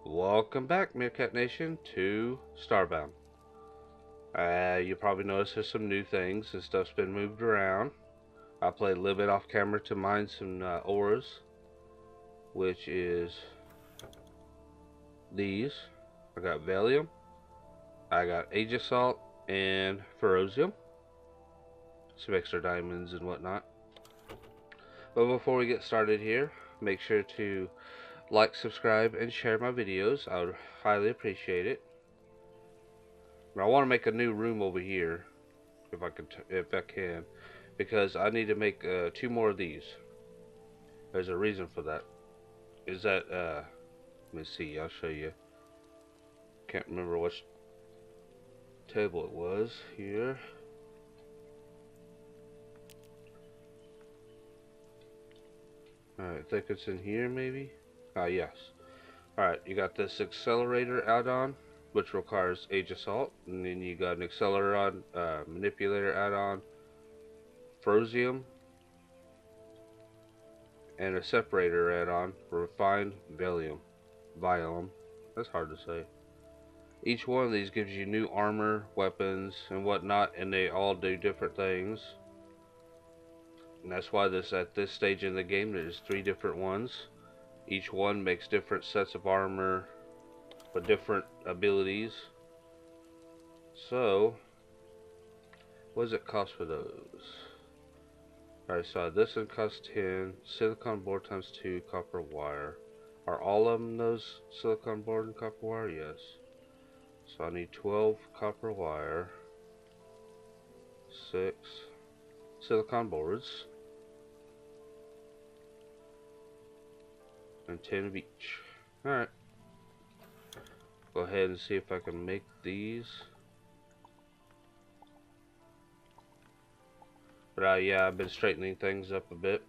Welcome back, Meerkat Nation, to Starbound. You probably noticed there's some new things and stuff's been moved around. I played a little bit off camera to mine some auras, which is these. I got Valium, I got Age Assault, and Ferocium. Some extra diamonds and whatnot. But before we get started here, make sure to like, subscribe, and share my videos. I would highly appreciate it. I want to make a new room over here, if I can, because I need to make 2 more of these. There's a reason for that. Is that let me see. I'll show you. Can't remember which table it was here. Alright, I think it's in here maybe. Ah, yes. Alright, you got this accelerator add-on, which requires Age Assault, and then you got an accelerator manipulator add-on, Ferocium, and a separator add-on, refined Valium. That's hard to say. Each one of these gives you new armor, weapons, and whatnot, and they all do different things. And that's why at this stage in the game there's 3 different ones. Each one makes different sets of armor with different abilities. So, what does it cost for those? Alright, so this one costs 10. Silicon board times 2, copper wire. Are all of them those silicon board and copper wire? Yes. So I need 12 copper wire, 6 silicon boards, and 10 of each. Alright. Go ahead and see if I can make these. But yeah, I've been straightening things up a bit.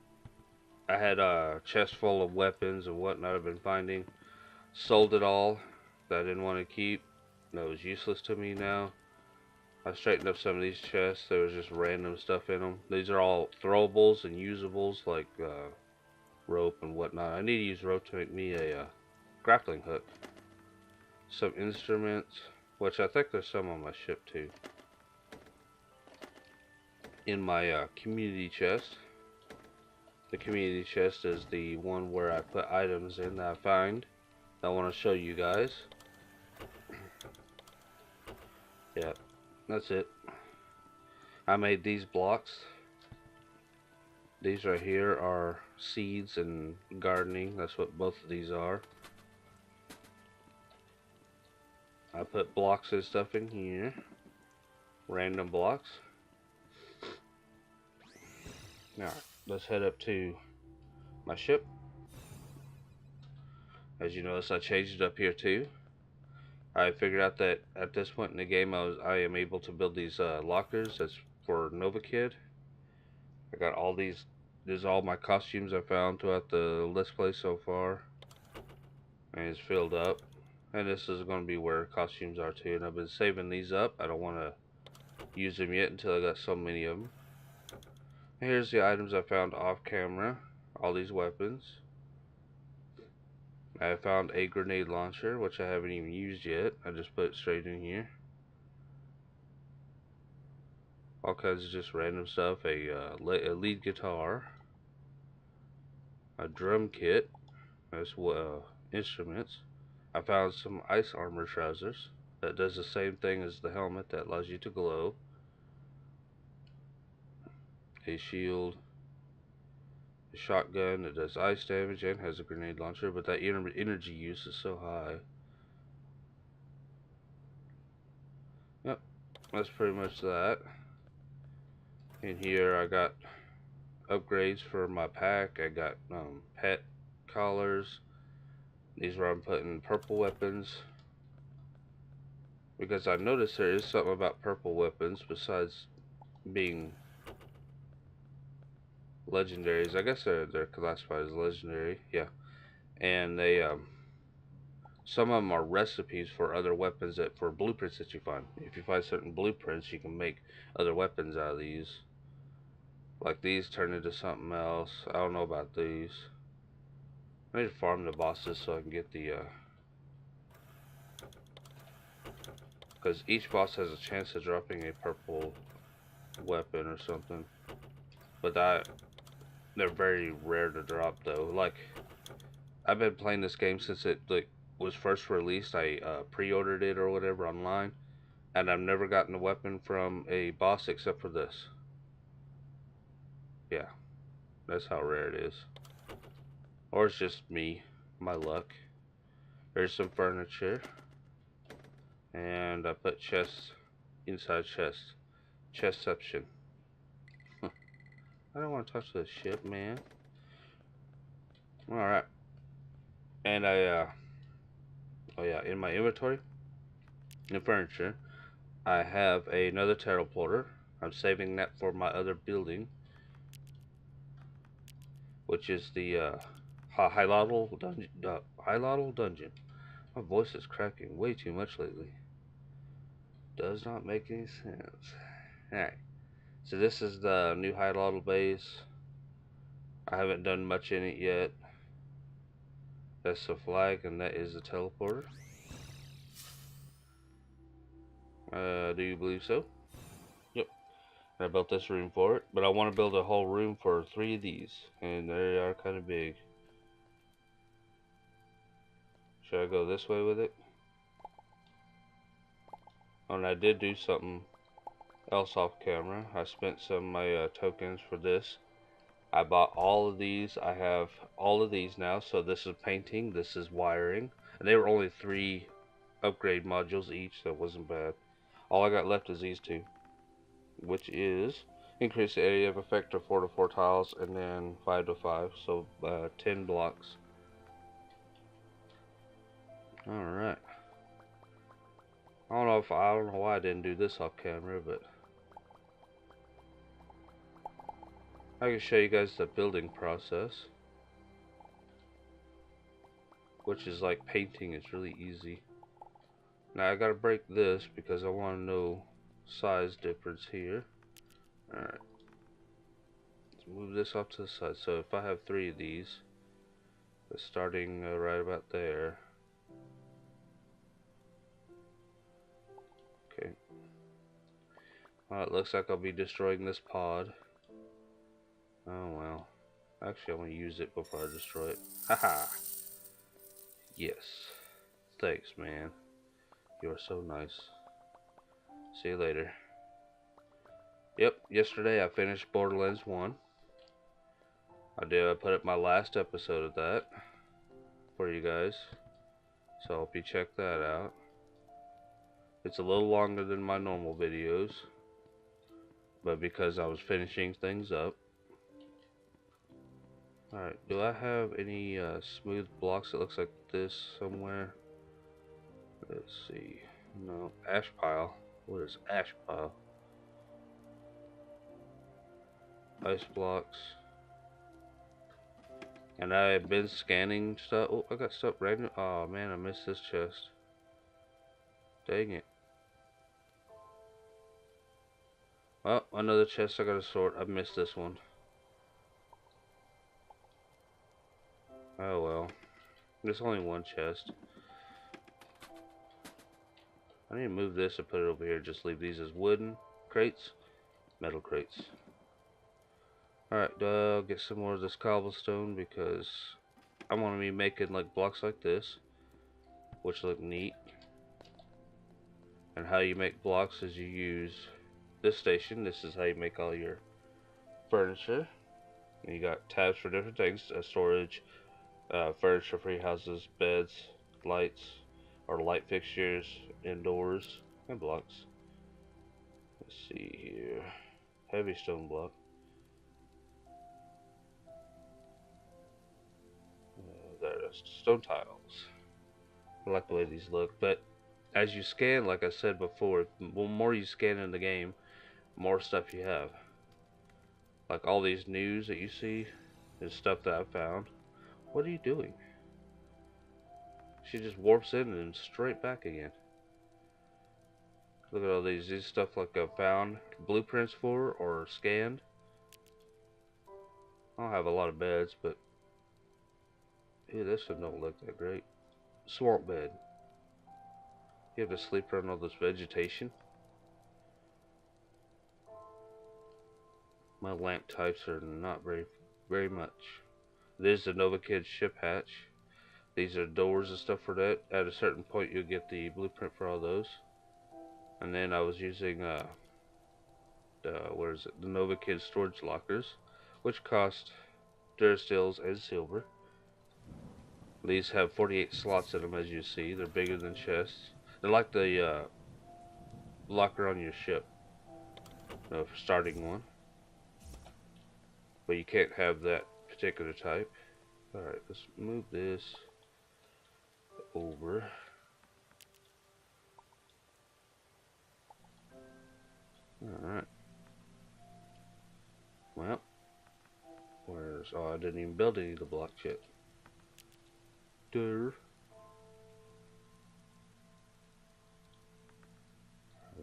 I had a chest full of weapons and whatnot I've been finding. Sold it all that I didn't want to keep. That was useless to me now. I straightened up some of these chests. There was just random stuff in them. These are all throwables and usables, like rope and whatnot. I need to use rope to make me a grappling hook. Some instruments, which I think there's some on my ship too. In my community chest. The community chest is the one where I put items in that I find that I want to show you guys. Yeah, that's it. I made these blocks. These right here are seeds and gardening. That's what both of these are. I put blocks and stuff in here. Random blocks. Now, let's head up to my ship. As you notice, I changed it up here too. I figured out that at this point in the game, I am able to build these lockers. That's for Nova Kid. I got all these. These are all my costumes I found throughout the Let's Play so far, and it's filled up. And this is going to be where costumes are too. And I've been saving these up. I don't want to use them yet until I got so many of them. Here's the items I found off camera. All these weapons. I found a grenade launcher, which I haven't even used yet. I just put it straight in here. All kinds of just random stuff. A lead guitar. A drum kit. That's instruments. I found some ice armor trousers. That does the same thing as the helmet that allows you to glow. A shield. A shotgun that does ice damage and has a grenade launcher, but that energy use is so high. Yep, that's pretty much that. In here I got upgrades for my pack. I got pet collars. These are I'm putting purple weapons, because I noticed there is something about purple weapons besides being legendaries. I guess they're classified as legendary. Yeah, and they some of them are recipes for other weapons for blueprints that you find. If you find certain blueprints, you can make other weapons out of these. Like these turn into something else. I don't know about these. I need to farm the bosses so I can get the because each boss has a chance of dropping a purple weapon or something. But they're very rare to drop though. Like, I've been playing this game since it was first released. I pre-ordered it or whatever online, and I've never gotten a weapon from a boss except for this. Yeah, that's how rare it is. Or it's just me, my luck. There's some furniture, and I put chests inside chests. Chestception. I don't want to touch this shit, man. Alright. And oh yeah, in my inventory, in furniture, I have another teleporter. I'm saving that for my other building, which is the High-Level Dungeon. High-Level Dungeon. My voice is cracking way too much lately. Does not make any sense. Alright, so this is the new High-Level base. I haven't done much in it yet. That's the flag, and that is the teleporter. Do you believe so? Yep. I built this room for it, but I want to build a whole room for 3 of these, and they are kind of big. Should I go this way with it? Oh, and I did do something else off camera. I spent some of my tokens for this. I bought all of these. I have all of these now. So this is painting, this is wiring, and they were only 3 upgrade modules each, so it wasn't bad. All I got left is these 2, which is increase the area of effect to 4 to 4 tiles, and then 5 to 5, so 10 blocks. Alright. I don't know why I didn't do this off camera, but I can show you guys the building process, which is like painting. It's really easy. Now I gotta break this because I want to know size difference here. Alright, let's move this off to the side. So if I have 3 of these, starting right about there. Okay. It looks like I'll be destroying this pod. Oh well. Actually, I'm gonna use it before I destroy it. Haha. Yes. Thanks, man. You are so nice. See you later. Yep, yesterday I finished Borderlands 1. I put up my last episode of that for you guys, so I hope you check that out. It's a little longer than my normal videos, but because I was finishing things up. Alright, do I have any smooth blocks that looks like this somewhere? Let's see. No, ash pile. What is ash pile? Ice blocks. And I've been scanning stuff. Oh, I got stuff random. Oh man, I missed this chest. Dang it. Oh, another chest I gotta sort. I missed this one. Oh well. There's only one chest. I need to move this and put it over here. Just leave these as wooden crates. Metal crates. Alright, I'll get some more of this cobblestone because I want to be making like blocks like this, which look neat. And how you make blocks is you use this station. This is how you make all your furniture. And you got tabs for different things: storage, furniture, free houses, beds, lights, or light fixtures, indoors, and blocks. Let's see here. Heavy stone block. There's stone tiles. I like the way these look, but as you scan, like I said before, the more you scan in the game, more stuff you have. Like all these news that you see is stuff that I found. What are you doing? She just warps in and straight back again. Look at all these. These stuff like I found blueprints for or scanned. I don't have a lot of beds, but ew, this one don't look that great. Swamp bed. You have to sleep around all this vegetation. My lamp types are not very much. There's the Nova Kid ship hatch. These are doors and stuff for that. At a certain point, you'll get the blueprint for all those. And then I was using the Nova Kid storage lockers, which cost Durstills and silver. These have 48 slots in them, as you see. They're bigger than chests. They're like the locker on your ship, starting one. But you can't have that particular type. Alright, let's move this over. Alright. Well, oh, I didn't even build any of the blocks yet.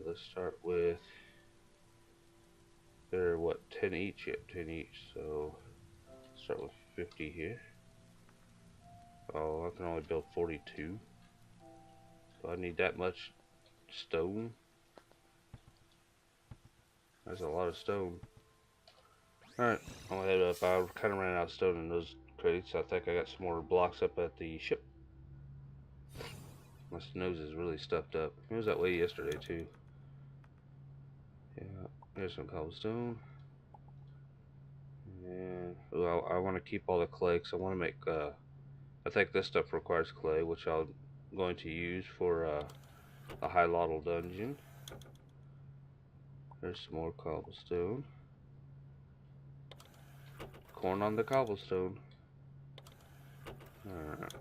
Let's start with, they're what, 10 each? Yep, 10 each. So start with 50 here. Oh, I can only build 42. So I need that much stone. That's a lot of stone. Alright, I'll head up. I kind of ran out of stone in those crates. I think I got some more blocks up at the ship. My nose is really stuffed up. It was that way yesterday too. Yeah, there's some cobblestone. And well, I want to keep all the clay because I want to make, I think this stuff requires clay, which I'm going to use for a high lottle dungeon. There's some more cobblestone. Corn on the cobblestone. Alright.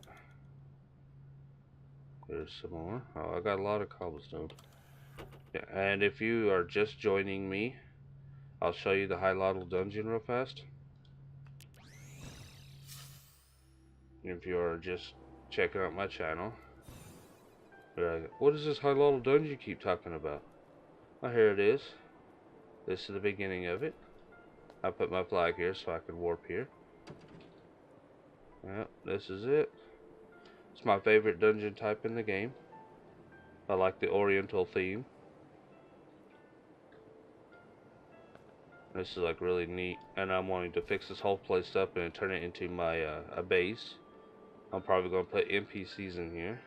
There's some more. Oh, I got a lot of cobblestone. Yeah, and if you are just joining me, I'll show you the high lottle dungeon real fast. If you are just checking out my channel, you're like, what is this high lottle dungeon you keep talking about? Oh, here it is. This is the beginning of it. I put my flag here so I can warp here. Yep, this is it. It's my favorite dungeon type in the game. I like the oriental theme. This is like really neat, and I'm wanting to fix this whole place up and turn it into my a base. I'm probably going to put NPCs in here,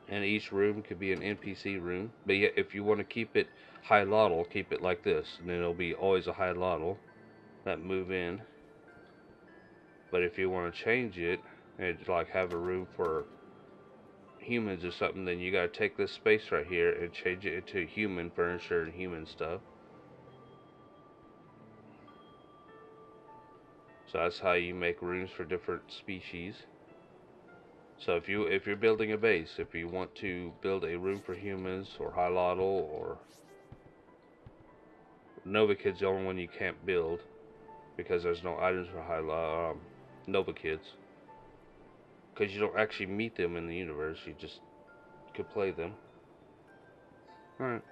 and each room could be an NPC room. But yeah, if you want to keep it high lottle, keep it like this, and then it'll be always a high lottle that move in. But if you want to change it and like have a room for humans or something, then you gotta take this space right here and change it into human furniture and human stuff. So that's how you make rooms for different species. So if you're building a base, if you want to build a room for humans or high lottle or Nova Kid's the only one you can't build because there's no items for high Nova Kids. Because you don't actually meet them in the universe, you just could play them. Alright.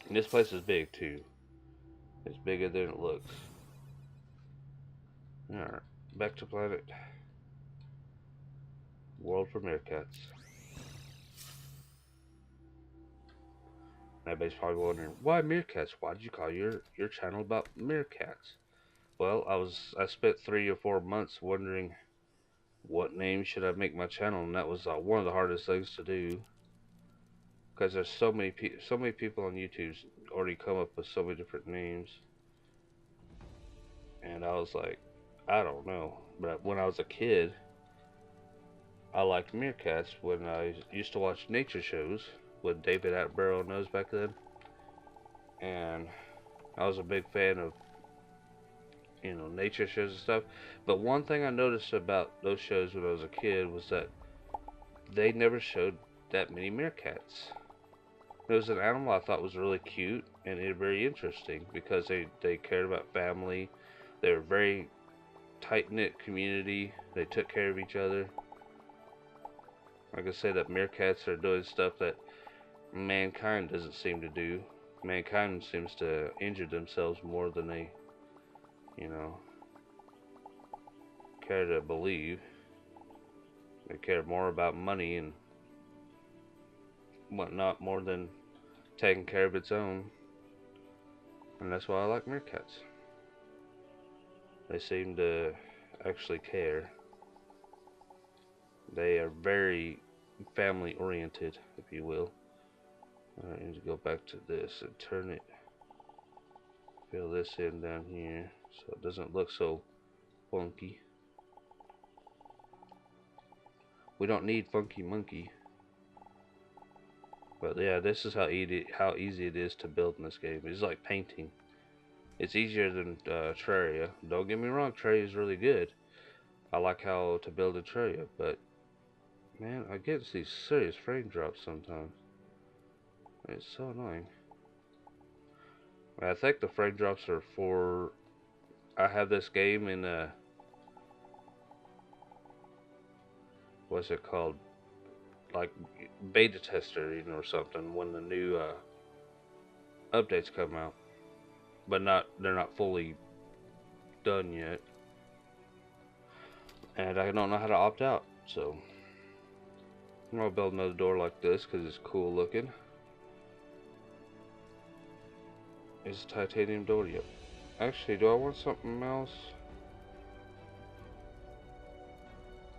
And this place is big too. It's bigger than it looks. Alright, back to planet. World for meerkats. Everybody's probably wondering, why meerkats? Why did you call your channel about meerkats? Well, I spent 3 or 4 months wondering what name should I make my channel, and that was one of the hardest things to do. Because there's so many people on YouTube already come up with so many different names. And I was like, I don't know. But when I was a kid, I liked meerkats when I used to watch nature shows with David Attenborough knows back then. And I was a big fan of, nature shows and stuff. But one thing I noticed about those shows when I was a kid was that they never showed that many meerkats. It was an animal I thought was really cute and very interesting because they cared about family. They were very tight-knit community. They took care of each other. Like I say, that meerkats are doing stuff that mankind doesn't seem to do. Mankind seems to injure themselves more than they, care to believe. They care more about money and whatnot more than taking care of its own. And that's why I like meerkats. They seem to actually care. They are very family oriented, if you will. I need to go back to this and turn it, fill this in down here so it doesn't look so funky. We don't need funky monkey. But yeah, this is how easy it is to build in this game. It's like painting. It's easier than Terraria. Don't get me wrong, Terraria is really good. I like how to build a Terraria, but man, I get these serious frame drops sometimes. It's so annoying. I think the frame drops are for... I have this game in what's it called? Like beta tester, or something when the new updates come out. But they're not fully done yet. And I don't know how to opt out, so I'm gonna build another door like this because it's cool looking. It's a titanium door, yep. Actually, do I want something else?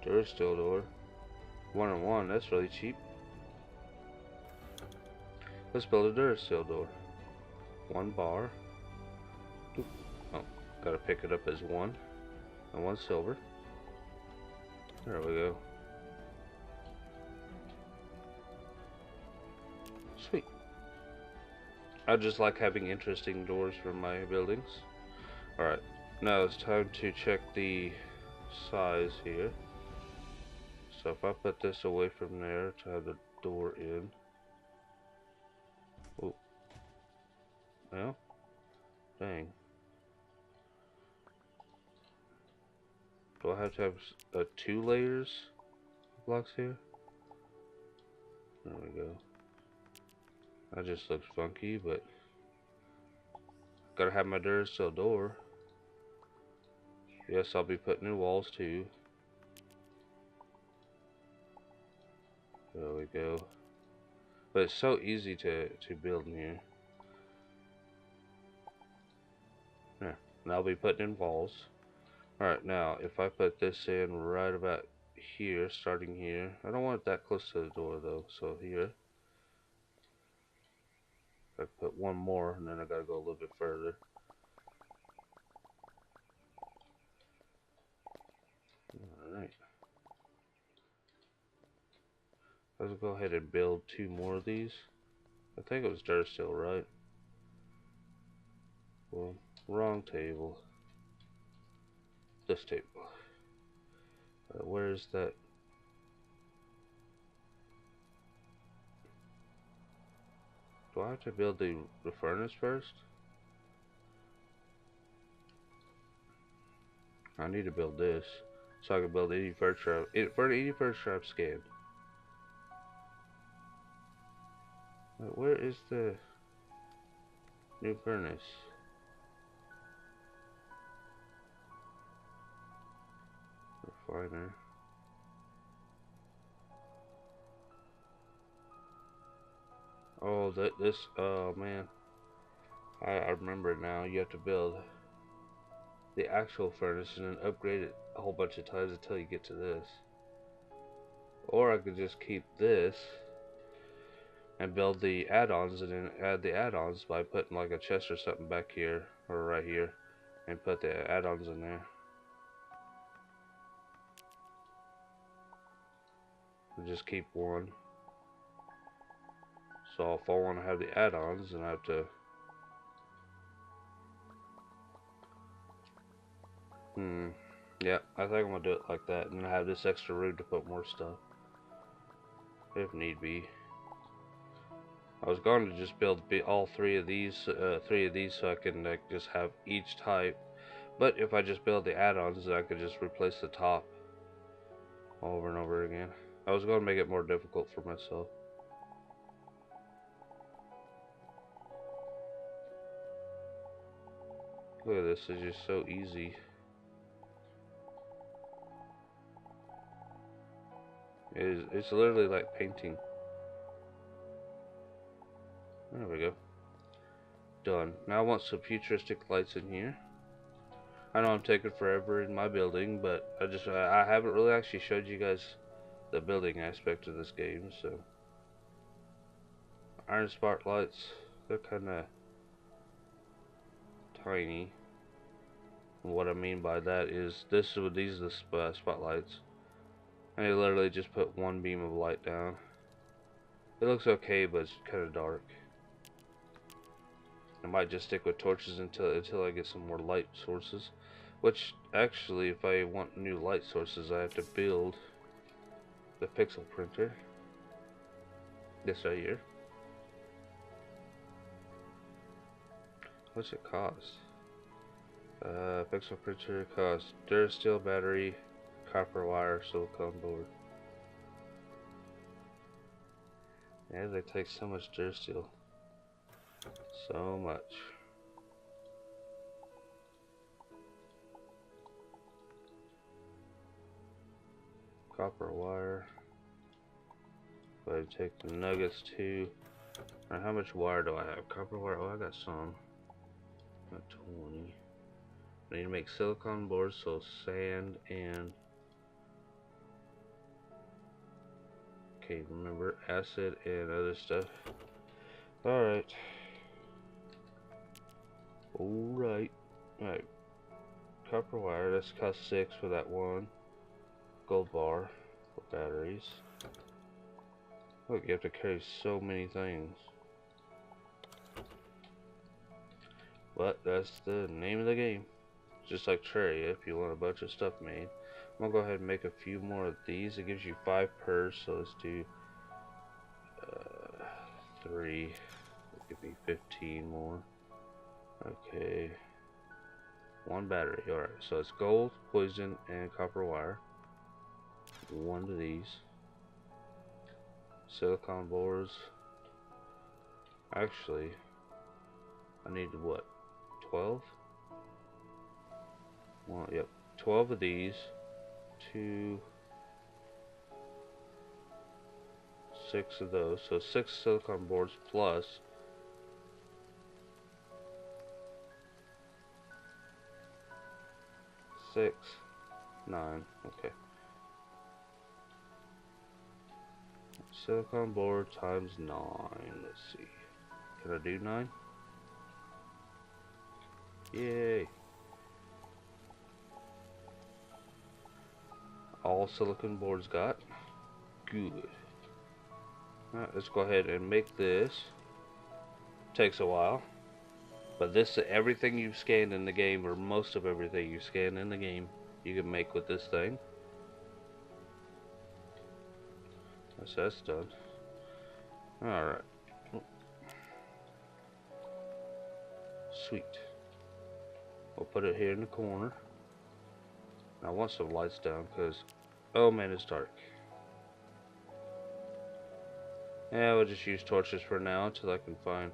Durasteel door. 1 and 1, that's really cheap. Let's build a Durasteel door. 1 bar. Oop. Oh, gotta pick it up as 1. And 1 silver. There we go. Sweet. I just like having interesting doors for my buildings. Alright, now it's time to check the size here. So if I put this away from there to have the door in. Oh. Well, dang. Do I have to have 2 layers blocks here? There we go. That just looks funky, but gotta have my Duracell door. Yes, I'll be putting in walls too. There we go. But it's so easy to build in here. There. Now I'll be putting in walls. Alright, now if I put this in right about here, starting here. I don't want it that close to the door though, so here. I put 1 more and then I gotta go a little bit further. Alright. Let's go ahead and build 2 more of these. I think it was Durasteel, right? Well, wrong table. This table. Where is that? Do I have to build the furnace first? I need to build this so I can build any first trap for any first trap scan. Where is the new furnace? Refiner. Oh, oh man. I remember now. You have to build the actual furnace and then upgrade it a whole bunch of times until you get to this. Or I could just keep this and build the add-ons and then add the add-ons by putting like a chest or something back here or right here and put the add-ons in there. And just keep 1. So if I want to have the add-ons, then I have to yeah, I think I'm gonna do it like that, and then I have this extra room to put more stuff if need be. I was going to just build all 3 of these, so I can just have each type. But if I just build the add-ons, I could just replace the top over and over again. I was going to make it more difficult for myself. Look at this, it's just so easy. It's literally like painting. There we go. Done. Now I want some futuristic lights in here. I know I'm taking forever in my building, but I haven't really actually showed you guys the building aspect of this game, so iron spotlights, they're kinda tiny. And what I mean by that is these are the spotlights. And they literally just put one beam of light down. It looks okay, but it's kinda dark. I might just stick with torches until I get some more light sources. Which, actually, if I want new light sources, I have to build the pixel printer. This right here. What's it cost? Pixel printer costs Durasteel battery, copper wire, silicone board. Yeah, they take so much Durasteel. So much. Copper wire. Go ahead and take the nuggets too. Alright, how much wire do I have? Copper wire, oh I got some. Got 20. I need to make silicone boards, so sand and okay, remember acid and other stuff. Alright. Alright. Alright. Copper wire, that's cost 6 for that one. Gold bar for batteries. Look, you have to carry so many things. But that's the name of the game. Just like Terraria, if you want a bunch of stuff made. I'm gonna go ahead and make a few more of these. It gives you 5 per, so let's do 3. It'll give me 15 more. Okay. 1 battery. Alright, so it's gold, poison, and copper wire. 1 of these. Silicone boards. Actually, I need what? 12? Well, yep. 12 of these. 2. 6 of those. So 6 silicone boards plus 6, 9. Okay. Silicone board times 9. Let's see. Can I do 9? Yay. All silicone boards got. Good. Alright, let's go ahead and make this. Takes a while. But this, everything you've scanned in the game, or most of everything you scanned in the game, you can make with this thing. So that's done. Alright. Sweet. We'll put it here in the corner. I want some lights down because, oh man, it's dark. Yeah, we'll just use torches for now until I can find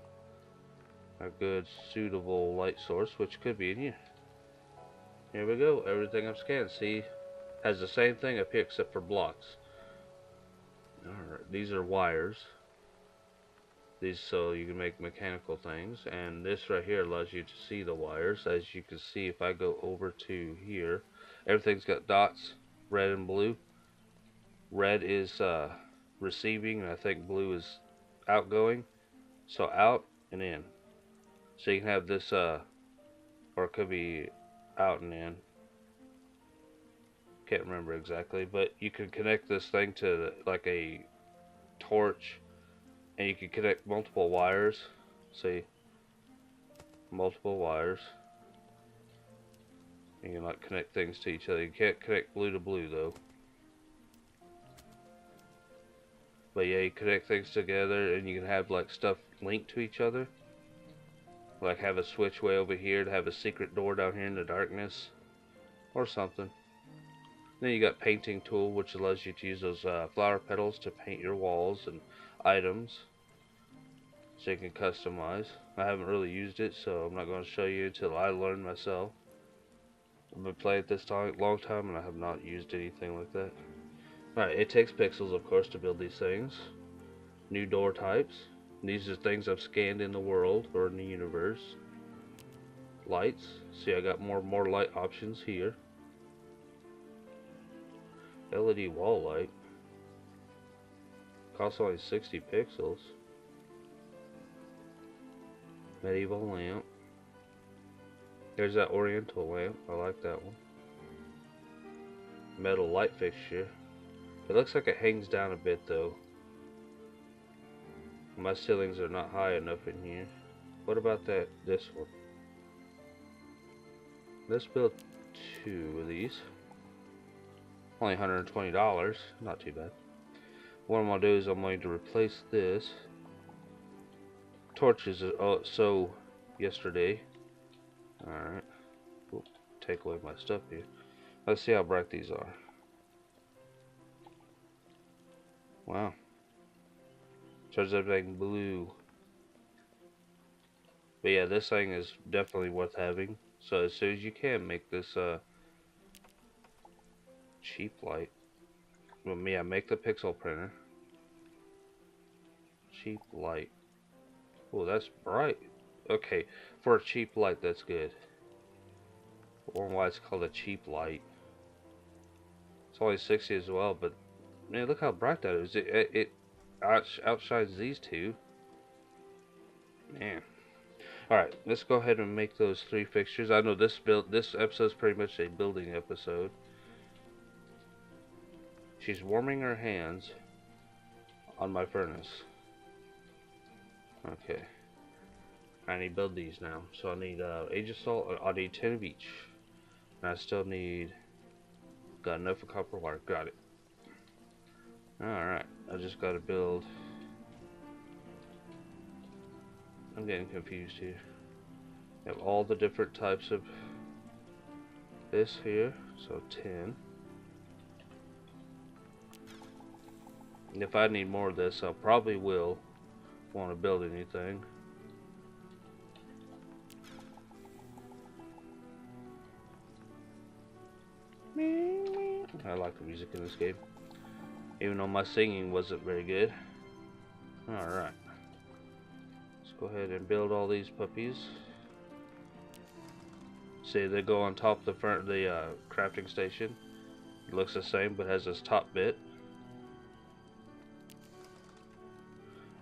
a good, suitable light source, which could be in here. Here we go. Everything I've scanned, see, has the same thing up here except for blocks. Alright, these are wires. These so you can make mechanical things, and this right here allows you to see the wires. As you can see, if I go over to here, everything's got dots, red and blue. Red is receiving, and I think blue is outgoing. So out and in. So you can have this, or it could be out and in. Can't remember exactly, but you can connect this thing to like a torch, and you can connect multiple wires. See, multiple wires. You can like connect things to each other. You can't connect blue to blue though. But yeah, you connect things together, and you can have like stuff linked to each other. Like have a switch way over here to have a secret door down here in the darkness, or something. Then you got painting tool, which allows you to use those flower petals to paint your walls and items, so you can customize. I haven't really used it, so I'm not going to show you until I learn myself. I've been playing this long time, and I have not used anything like that. Alright, it takes pixels, of course, to build these things. New door types. These are things I've scanned in the world or in the universe. Lights. See, I got more light options here. LED wall light. Costs only 60 pixels. Medieval lamp. There's that oriental lamp. I like that one. Metal light fixture. It looks like it hangs down a bit though. My ceilings are not high enough in here. What about this one? Let's build 2 of these. Only $120. Not too bad. What I'm going to do is I'm going to replace this. Torches so yesterday. Alright. Take away my stuff here. Let's see how bright these are. Wow. Turns everything blue. But yeah, this thing is definitely worth having. So as soon as you can, make this cheap light. Well, yeah, make the pixel printer. Cheap light. Oh, that's bright. Okay, for a cheap light, that's good. Or why it's called a cheap light. It's only 60 as well, but man, look how bright that is. It outshines these two. Man. Alright, let's go ahead and make those 3 fixtures. I know this episode's pretty much a building episode. She's warming her hands on my furnace. Okay. I need to build these now. So I need Age of Salt. I need 10 of each. And I still need... Got enough of copper wire. Got it. Alright. I just got to build... I'm getting confused here. Have all the different types of this here. So 10. And if I need more of this, I probably will want to build anything. I like the music in this game, even though my singing wasn't very good. Alright. Let's go ahead and build all these puppies. See, they go on top of the crafting station. It looks the same, but has this top bit.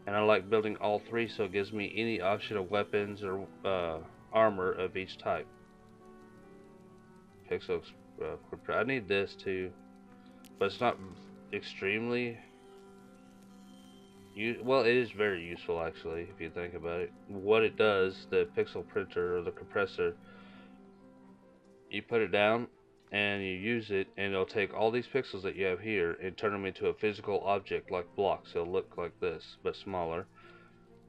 And I like building all 3, so it gives me any option of weapons or armor of each type. Pixel, I need this too, but it's not extremely... Well, it is very useful actually, if you think about it. What it does, the pixel printer or the compressor, you put it down and you use it, and it'll take all these pixels that you have here and turn them into a physical object like blocks. It'll look like this, but smaller,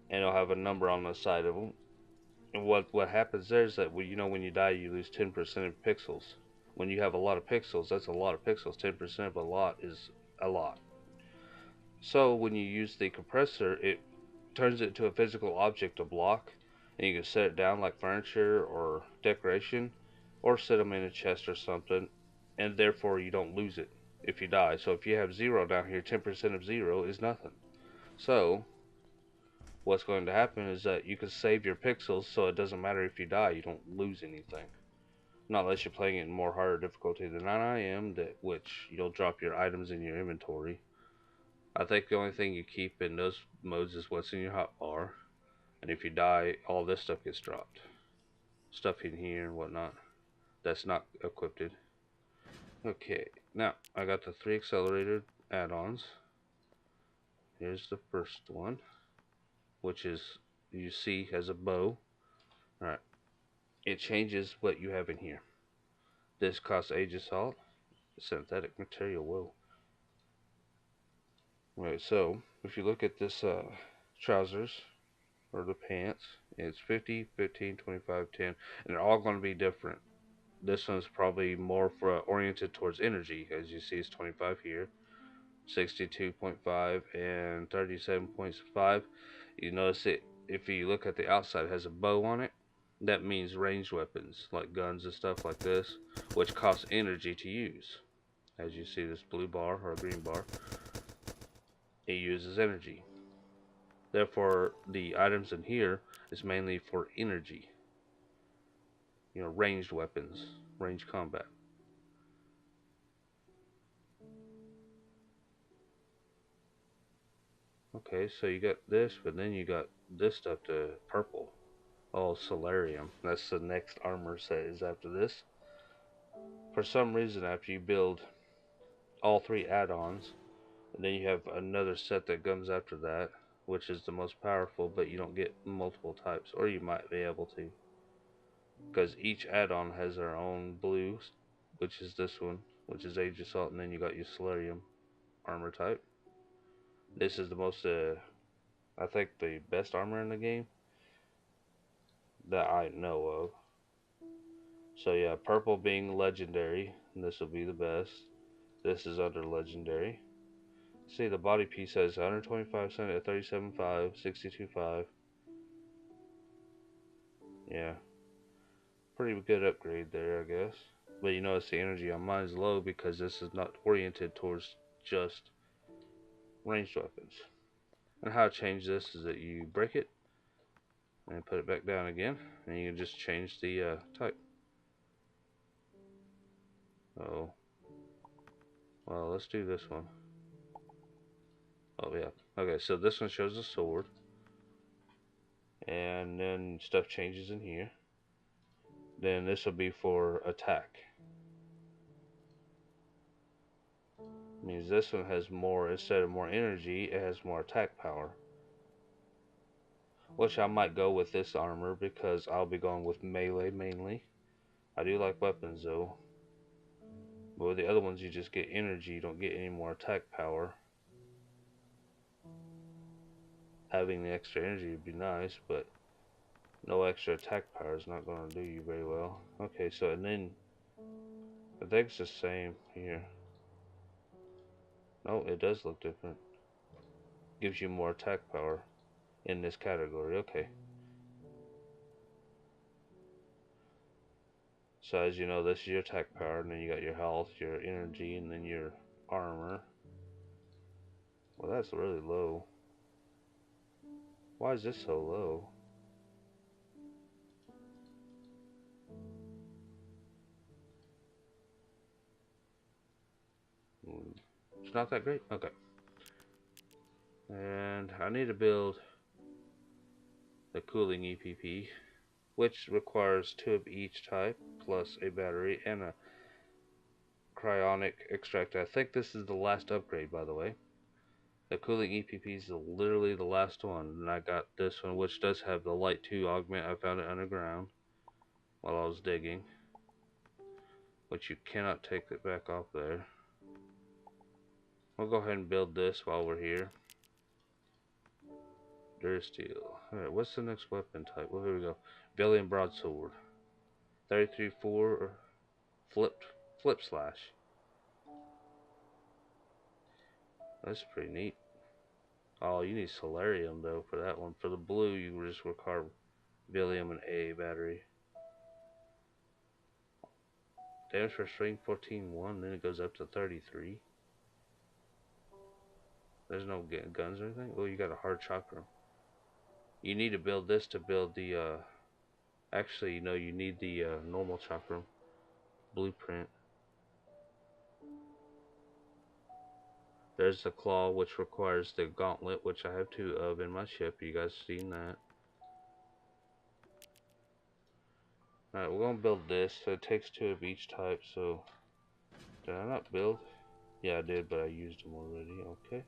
and it'll have a number on the side of them. And what happens there is that when you die, you lose 10% of pixels. When you have a lot of pixels, that's a lot of pixels. 10% of a lot is a lot. So when you use the compressor, it turns it into a physical object, a block, and you can set it down like furniture or decoration, or set them in a chest or something, and therefore you don't lose it if you die. So if you have 0 down here, 10% of 0 is nothing. So what's going to happen is that you can save your pixels, so it doesn't matter if you die, you don't lose anything. Not unless you're playing it in more harder difficulty than I am, which you'll drop your items in your inventory. I think the only thing you keep in those modes is what's in your hotbar. And if you die, all this stuff gets dropped. Stuff in here and whatnot. That's not equipped. Okay, now I got the 3 accelerated add-ons. Here's the first one, which is, you see, has a bow. Alright, it changes what you have in here. This costs Age of Salt. Synthetic material, whoa. Right, so if you look at this trousers or the pants, it's 50, 15, 25, 10, and they're all going to be different. This one's probably more oriented towards energy, as you see it's 25 here, 62.5 and 37.5. You notice it, if you look at the outside, it has a bow on it. That means ranged weapons like guns and stuff like this, which cost energy to use. as you see this blue bar or green bar, it uses energy. Therefore, the items in here is mainly for energy. You know, ranged weapons, ranged combat. Okay, so you got this, but then you got this stuff to purple. Oh, Solarium. That's the next armor set is after this. For some reason, after you build all three add-ons, and then you have another set that comes after that, which is the most powerful, but you don't get multiple types, or you might be able to. Because each add-on has their own blues, which is this one, which is Age Assault, and then you got your Solarium armor type. This is the most, I think, the best armor in the game that I know of. So yeah, purple being legendary, and this will be the best. This is under legendary. See, the body piece has 125% at 37.5, 62.5. Yeah, pretty good upgrade there, I guess. But you notice the energy on mine is low because this is not oriented towards just ranged weapons. And how to change this is that you break it and put it back down again, and you can just change the type. Oh, well, let's do this one. Oh yeah. Okay, so this one shows a sword, and then stuff changes in here. Then this will be for attack. Means this one has more, instead of more energy, it has more attack power. Which I might go with this armor because I'll be going with melee mainly. I do like weapons though. But with the other ones you just get energy, you don't get any more attack power. Having the extra energy would be nice, but no extra attack power is not going to do you very well. Okay, so and then I think it's the same here. No, it does look different. Gives you more attack power in this category. Okay. So as you know, this is your attack power, and then you got your health, your energy, and then your armor. Well, that's really low. Why is this so low? It's not that great? Okay. And I need to build the cooling EPP, which requires 2 of each type, plus a battery and a cryonic extractor. I think this is the last upgrade, by the way. The cooling EPP is literally the last one, and I got this one, which does have the light 2 augment. I found it underground while I was digging, which you cannot take it back off there. We'll go ahead and build this while we're here. Durasteel. Alright, what's the next weapon type? Well, here we go. Billion Broadsword. 33-4 or flip slash. That's pretty neat. Oh, you need Solarium though for that one. For the blue, you just require Billium and A battery. Damage for strength 14-1, then it goes up to 33. There's no guns or anything? Oh, you got a hard chakram. You need to build this to build the, actually, no, you need the normal chakram blueprint. There's the claw, which requires the gauntlet, which I have 2 of in my ship. You guys seen that? Alright, we're gonna build this. So it takes 2 of each type, so... Did I not build? Yeah, I did, but I used them already. Okay.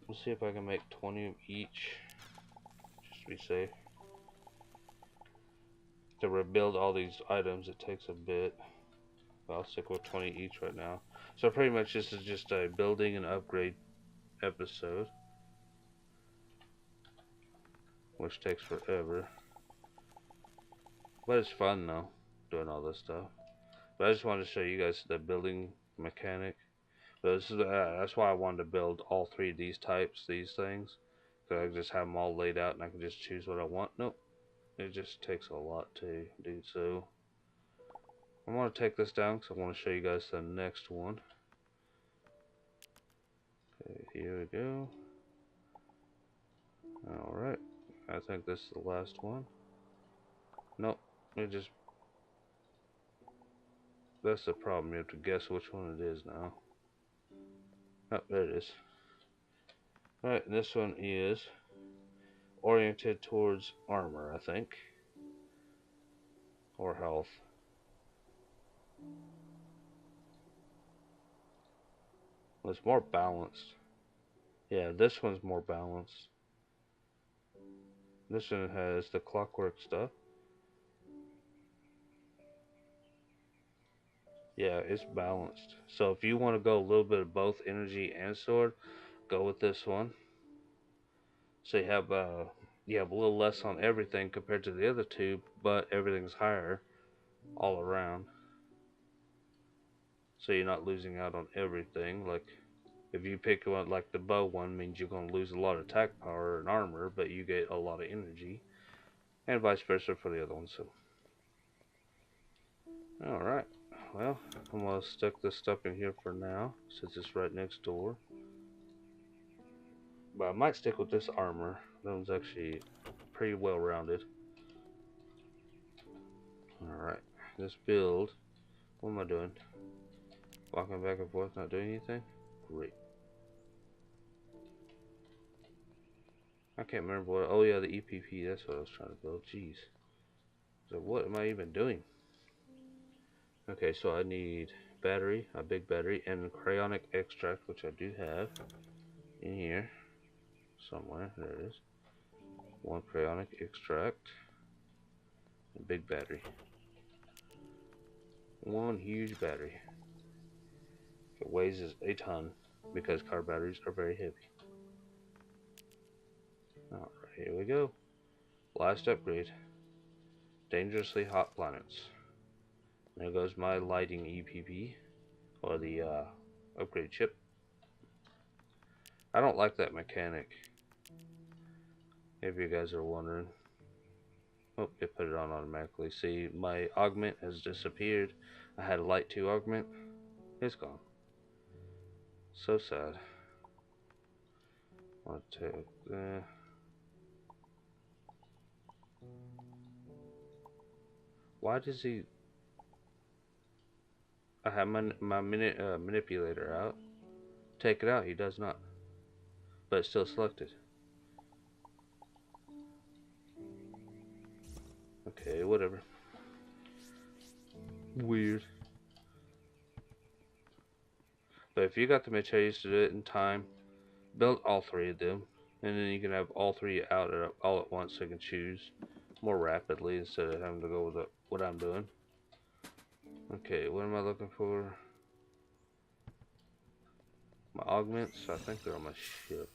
We'll see if I can make 20 of each, just to be safe. To rebuild all these items, it takes a bit. But I'll stick with 20 each right now. So pretty much this is just a building and upgrade episode, which takes forever. But it's fun though, doing all this stuff. But I just wanted to show you guys the building mechanic. But this is, that's why I wanted to build all 3 of these types, these things. So I can just have them all laid out and I can just choose what I want. Nope. It just takes a lot to do so. I want to take this down because I want to show you guys the next one. Okay, here we go. Alright, I think this is the last one. Nope, it just... That's the problem, you have to guess which one it is now. Oh, there it is. Alright, this one is oriented towards armor, I think. Or health. Well, it's more balanced. Yeah, this one's more balanced. This one has the clockwork stuff. Yeah, it's balanced. So if you want to go a little bit of both energy and sword, go with this one. So you have a little less on everything compared to the other two, but everything's higher all around. So you're not losing out on everything. Like if you pick one like the bow one, means you're going to lose a lot of attack power and armor, but you get a lot of energy, and vice versa for the other one. So, all right. Well, I'm gonna stick this stuff in here for now since it's right next door. But I might stick with this armor. That one's actually pretty well rounded. Alright, this build. What am I doing? Walking back and forth, not doing anything? Great. I can't remember what. Oh, yeah, the EPP. That's what I was trying to build. Jeez. So, what am I even doing? Okay, so I need battery, a big battery, and cryonic extract, which I do have in here somewhere. There it is. One cryonic extract. A big battery. One huge battery. It weighs a ton because car batteries are very heavy. Alright, here we go. Last upgrade. Dangerously hot planets. There goes my lighting EPP, or the upgrade chip. I don't like that mechanic, if you guys are wondering. Oh, it put it on automatically. See, my augment has disappeared. I had a light 2 augment. It's gone. So sad. I'll take that. Why does he... I have my manipulator out. Take it out, he does not. But it's still selected. Okay, whatever. Weird. But if you got the materials to do it in time, build all 3 of them. And then you can have all 3 out all at once so you can choose more rapidly instead of having to go with what I'm doing. Okay, what am I looking for? My augments, I think they're on my ship.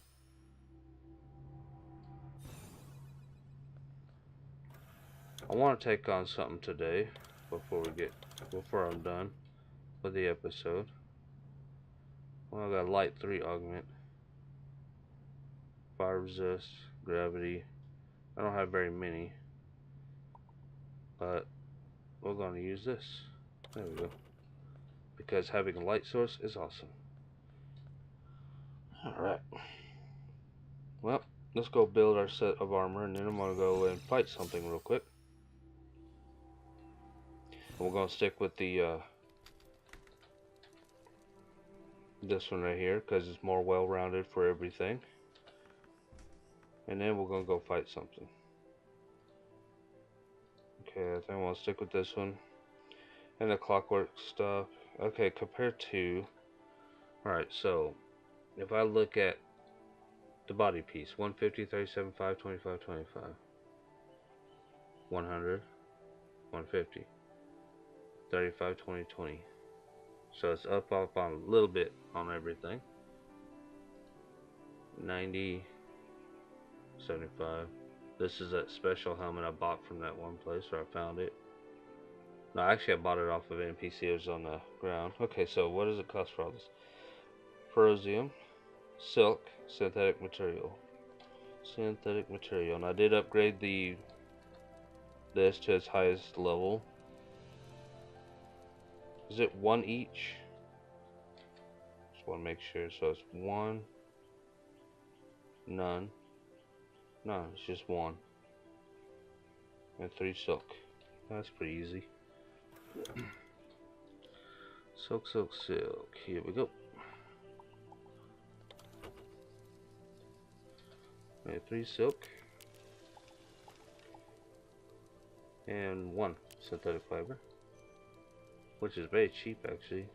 I want to take on something today before I'm done with the episode. Well, I got a light 3 augment, fire resist, gravity. I don't have very many, but we're going to use this. There we go. Because having a light source is awesome. Alright. Well, let's go build our set of armor, and then I'm going to go and fight something real quick. And we're going to stick with the this one right here because it's more well-rounded for everything. And then we're going to go fight something. Okay, I think I want to stick with this one. And the clockwork stuff. Okay, compared to... Alright, so if I look at the body piece, 150, 37, 5, 25, 25. 100, 150. 35, 20, 20. So it's up on a little bit on everything. 90, 75. This is that special helmet I bought from that one place where I found it. No, actually I bought it off of NPC. It was on the ground. Okay, so what does it cost for all this? Ferrosium, silk, synthetic material. Synthetic material. And I did upgrade this to its highest level. Is it one each? Just want to make sure. So it's one, none, none. It's just one. And 3 silk. That's pretty easy. Silk, silk, silk. Here we go. And 3 silk. And 1 synthetic fiber. Which is very cheap actually.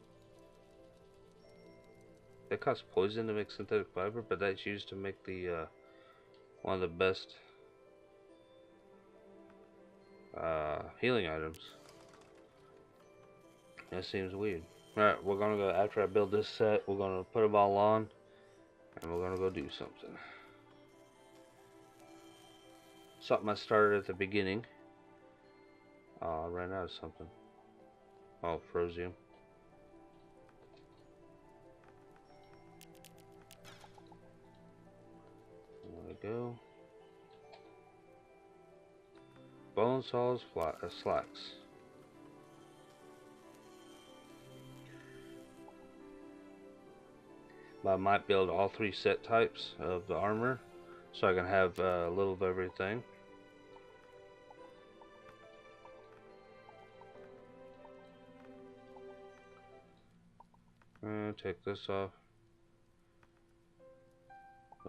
It costs poison to make synthetic fiber, but that's used to make the one of the best healing items. That seems weird. Alright, we're gonna go, after I build this set, we're gonna put them all on, and we're gonna go do something. Something I started at the beginning. Oh, I ran out of something. Oh, Frosium. There we go. Bone saws, slacks. But I might build all 3 set types of the armor, so I can have a little of everything. Take this off.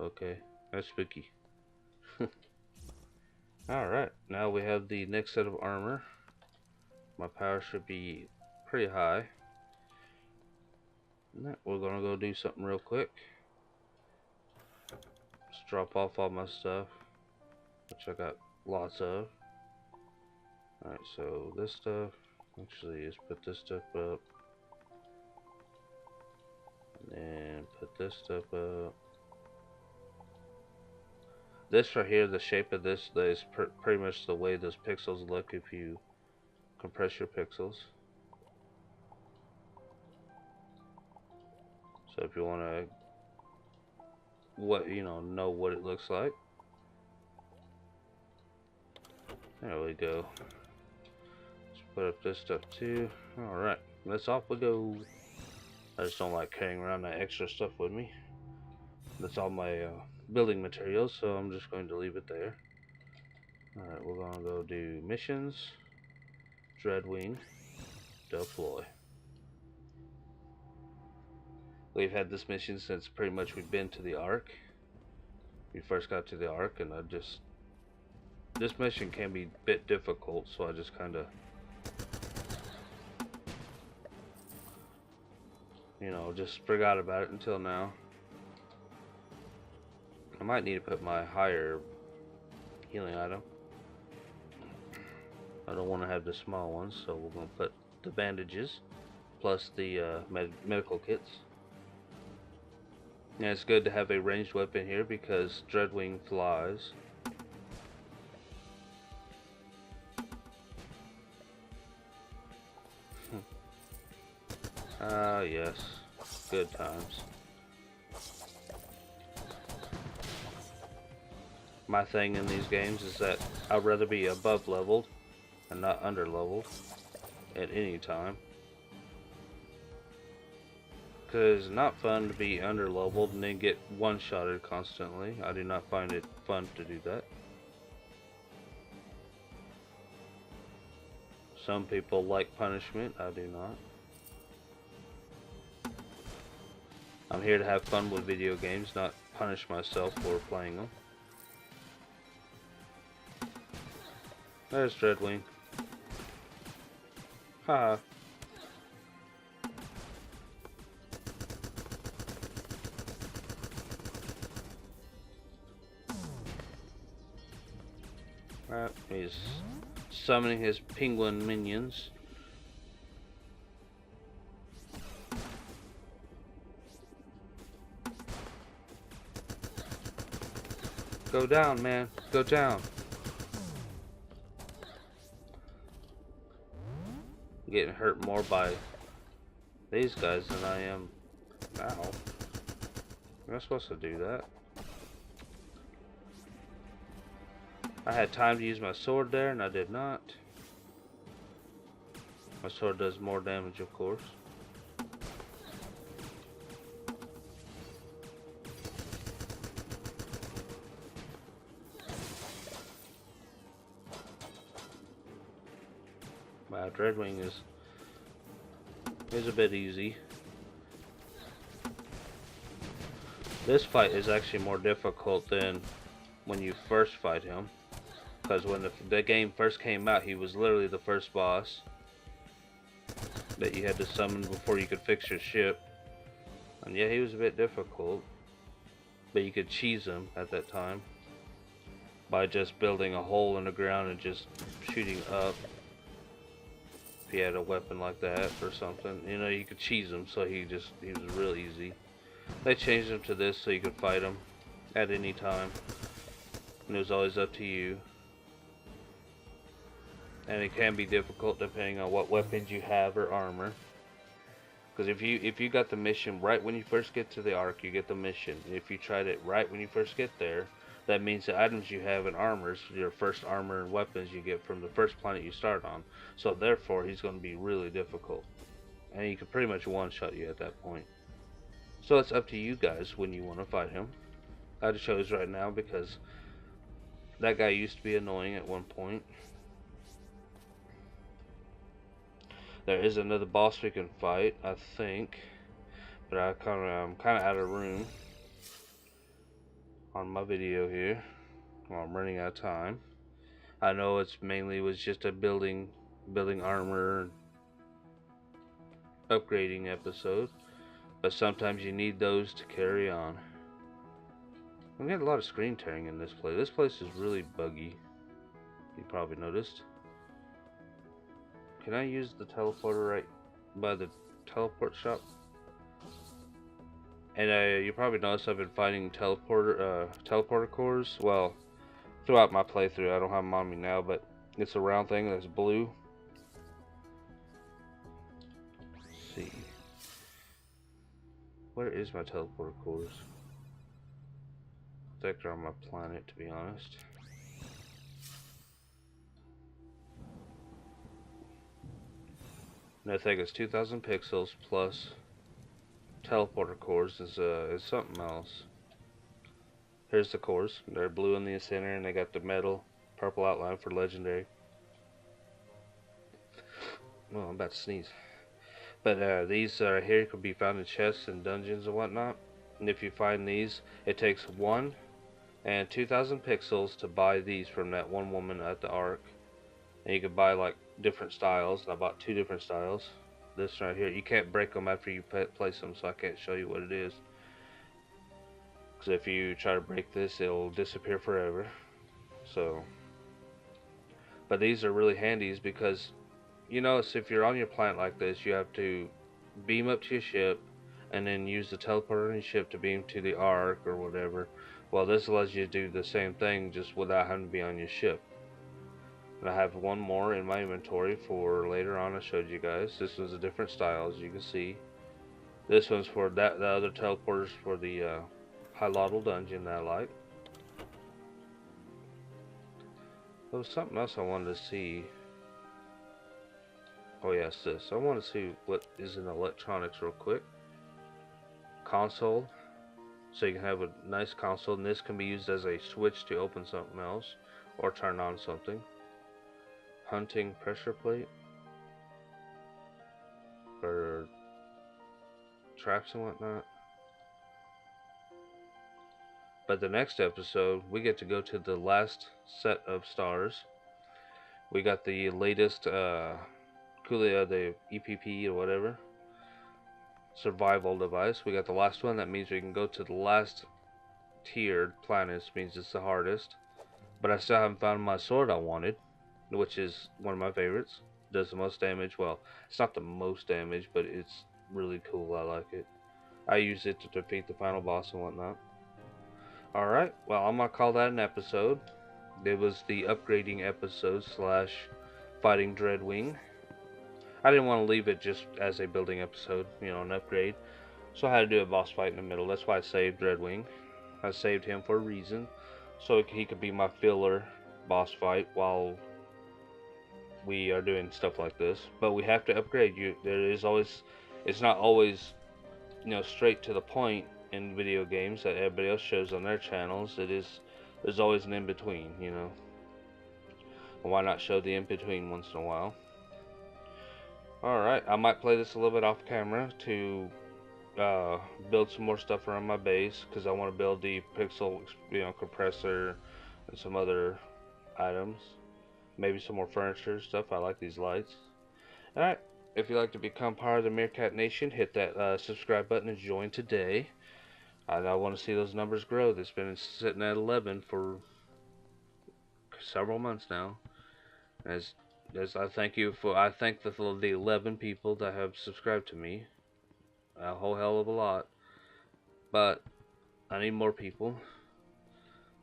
Okay, that's spooky. Alright, now we have the next set of armor. My power should be pretty high. We're gonna go do something real quick. Just drop off all my stuff, which I got lots of. Alright, so this stuff, actually, just put this stuff up. And then put this stuff up. This right here, the shape of this is pretty much the way those pixels look if you compress your pixels. So if you want to, know what it looks like. There we go. Let's put up this stuff too. Alright, let's off we go. I just don't like carrying around that extra stuff with me. That's all my building materials, so I'm just going to leave it there. Alright, we're going to go do missions. Dreadwing. Deploy. We've had this mission since pretty much we've been to the Ark. We first got to the Ark, and this mission can be a bit difficult, so I just kind of, just forgot about it until now. I might need to put my higher healing item. I don't want to have the small ones, so we're going to put the bandages plus the medical kits. And it's good to have a ranged weapon here because Dreadwing flies. Ah, yes. Good times. My thing in these games is that I'd rather be above leveled and not under leveled at any time. Because it's not fun to be under leveled and then get one-shotted constantly. I do not find it fun to do that. Some people like punishment, I do not. I'm here to have fun with video games, not punish myself for playing them. There's Dreadwing. Haha. He's summoning his penguin minions. Go down, man. Go down. I'm getting hurt more by these guys than I am now. I'm not supposed to do that. I had time to use my sword there and I did not. My sword does more damage, of course. Wow, Dreadwing is a bit easy. This fight is actually more difficult than when you first fight him, because when the game first came out, he was literally the first boss that you had to summon before you could fix your ship. And yeah, he was a bit difficult, but you could cheese him at that time by just building a hole in the ground and just shooting up. If he had a weapon like that or something, you know, you could cheese him, so he was real easy. They changed him to this so you could fight him at any time, and it was always up to you. And it can be difficult depending on what weapons you have or armor. Because if you got the mission right when you first get to the Ark, you get the mission. If you tried it right when you first get there, that means the items you have in armors, your first armor and weapons you get from the first planet you start on. So therefore, he's going to be really difficult, and he can pretty much one-shot you at that point. So it's up to you guys when you want to fight him. I chose right now because that guy used to be annoying at one point. There is another boss we can fight, I think, but I'm kind of out of room on my video here. Well, I'm running out of time. I know it's mainly was just a building armor, upgrading episode, but sometimes you need those to carry on. We get a lot of screen tearing in this place. This place is really buggy. You probably noticed. Can I use the teleporter right by the teleport shop? And you probably noticed I've been finding teleporter cores. Well, throughout my playthrough, I don't have them on me now, but it's a round thing that's blue. Let's see. Where is my teleporter cores? I think they're on my planet, to be honest. And I think it's 2,000 pixels plus teleporter cores is something else. Here's the cores. They're blue in the center, and they got the metal purple outline for legendary. Well, I'm about to sneeze. But these here could be found in chests and dungeons and whatnot. And if you find these, it takes 1 and 2,000 pixels to buy these from that one woman at the Ark. And you can buy like different styles. I bought 2 different styles. This right here, you can't break them after you place them, so I can't show you what it is. Because if you try to break this, it'll disappear forever. So, but these are really handy because, you know, if you're on your planet like this, you have to beam up to your ship and then use the teleporter on your ship to beam to the Ark or whatever. Well, this allows you to do the same thing just without having to be on your ship. And I have one more in my inventory for later on. I showed you guys. This one's a different style, as you can see. This one's for the other teleporters for the high level dungeon that I like. There was something else I wanted to see. Oh yes, this. I want to see what is in electronics real quick. Console. So you can have a nice console, and this can be used as a switch to open something else or turn on something. Hunting pressure plate for traps and whatnot. But the next episode, we get to go to the last set of stars. We got the latest the EPP or whatever survival device. We got the last one. That means we can go to the last tiered planets. Means it's the hardest. But I still haven't found my sword I wanted, which is one of my favorites. Does the most damage. Well, it's not the most damage, but it's really cool. I like it. I use it to defeat the final boss and whatnot. Alright, well, I'm gonna call that an episode. It was the upgrading episode / fighting Dreadwing. I didn't want to leave it just as a building episode, you know, an upgrade. So I had to do a boss fight in the middle. That's why I saved Dreadwing. I saved him for a reason, so he could be my filler boss fight while we are doing stuff like this. But we have to upgrade. There is always, it's not always, straight to the point in video games that everybody else shows on their channels. There's always an in between. Why not show the in between once in a while? All right, I might play this a little bit off camera to uh, build some more stuff around my base because I want to build the pixel, compressor and some other items. Maybe some more furniture stuff. I like these lights. All right, if you'd like to become part of the Meerkat Nation, hit that subscribe button and join today. I want to see those numbers grow. It's been sitting at 11 for several months now. As I thank the 11 people that have subscribed to me. A whole hell of a lot. But I need more people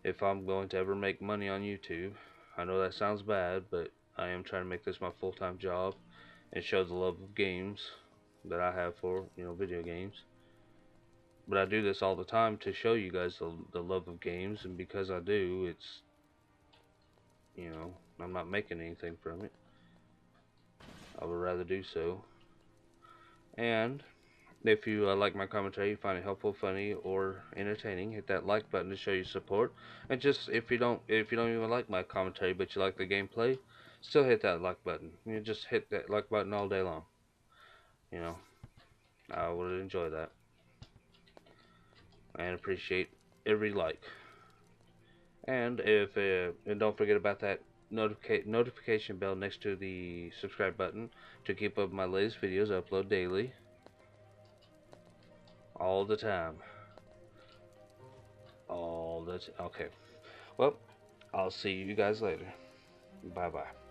if I'm going to ever make money on YouTube. I know that sounds bad, but I am trying to make this my full-time job and show the love of games that I have for, video games. But I do this all the time to show you guys the love of games, and because I do, it's, I'm not making anything from it. I would rather do so. And if you like my commentary, you find it helpful, funny, or entertaining, hit that like button to show your support. And just if you don't even like my commentary, but you like the gameplay, still hit that like button. Just hit that like button all day long. I would enjoy that and appreciate every like. And and don't forget about that notification bell next to the subscribe button to keep up with my latest videos. I upload daily, all the time. Okay. Well, I'll see you guys later. Bye bye.